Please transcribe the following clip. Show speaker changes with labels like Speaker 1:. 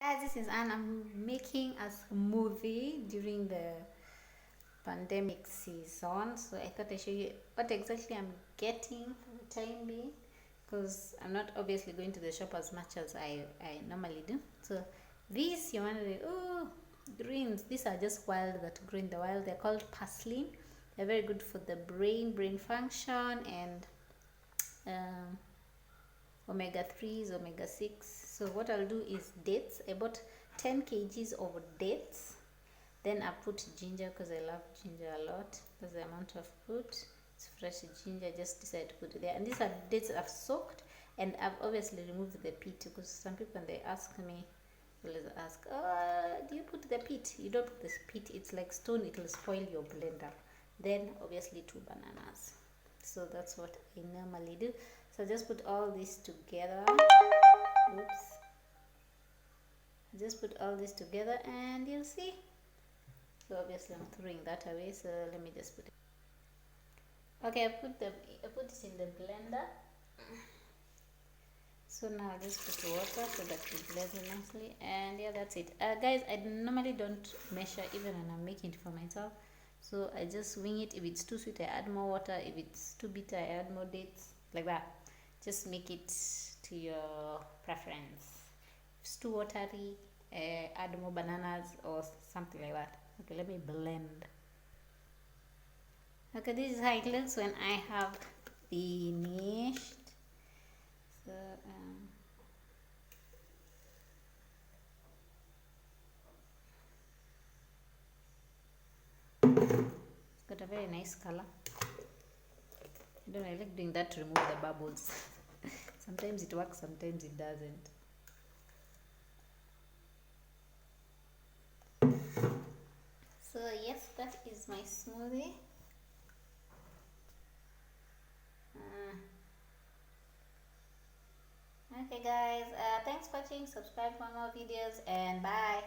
Speaker 1: Guys, this is Anne. I'm making a smoothie during the pandemic season, so I thought I'd show you what exactly I'm getting for the time being, because I'm not obviously going to the shop as much as I normally do. So these, you're wondering, oh, greens, these are just wild that grow in the wild. They're called parsley. They're very good for the brain function, and um, omega 3s, omega 6. So what I'll do is dates. I bought 10 kgs of dates. Then I put ginger because I love ginger a lot. That's the amount I've put. It's fresh ginger. I just decided to put it there. And these are dates I've soaked, and I've obviously removed the pit, because some people, when they ask me, always ask, do you put the pit? You don't put the pit. It's like stone. It will spoil your blender. Then obviously 2 bananas. So that's what I normally do. So I just put all this together. Oops. I just put all this together and you'll see. So obviously I'm throwing that away, so let me just put it. Okay, I put it in the blender. So now I'll just put water so that it blends nicely, and yeah, that's it. Guys, I normally don't measure even when I'm making it for myself, so I just wing it. If it's too sweet, I add more water. If it's too bitter, I add more dates, like that. Just make it to your preference. If it's too watery, add more bananas or something like that. Okay, let me blend. Okay, this is how it looks when I have finished. So it's got a very nice color. I don't know, I like doing that to remove the bubbles. Sometimes it works, sometimes it doesn't. So yes, that is my smoothie. Okay guys, thanks for watching. Subscribe for more videos, and bye.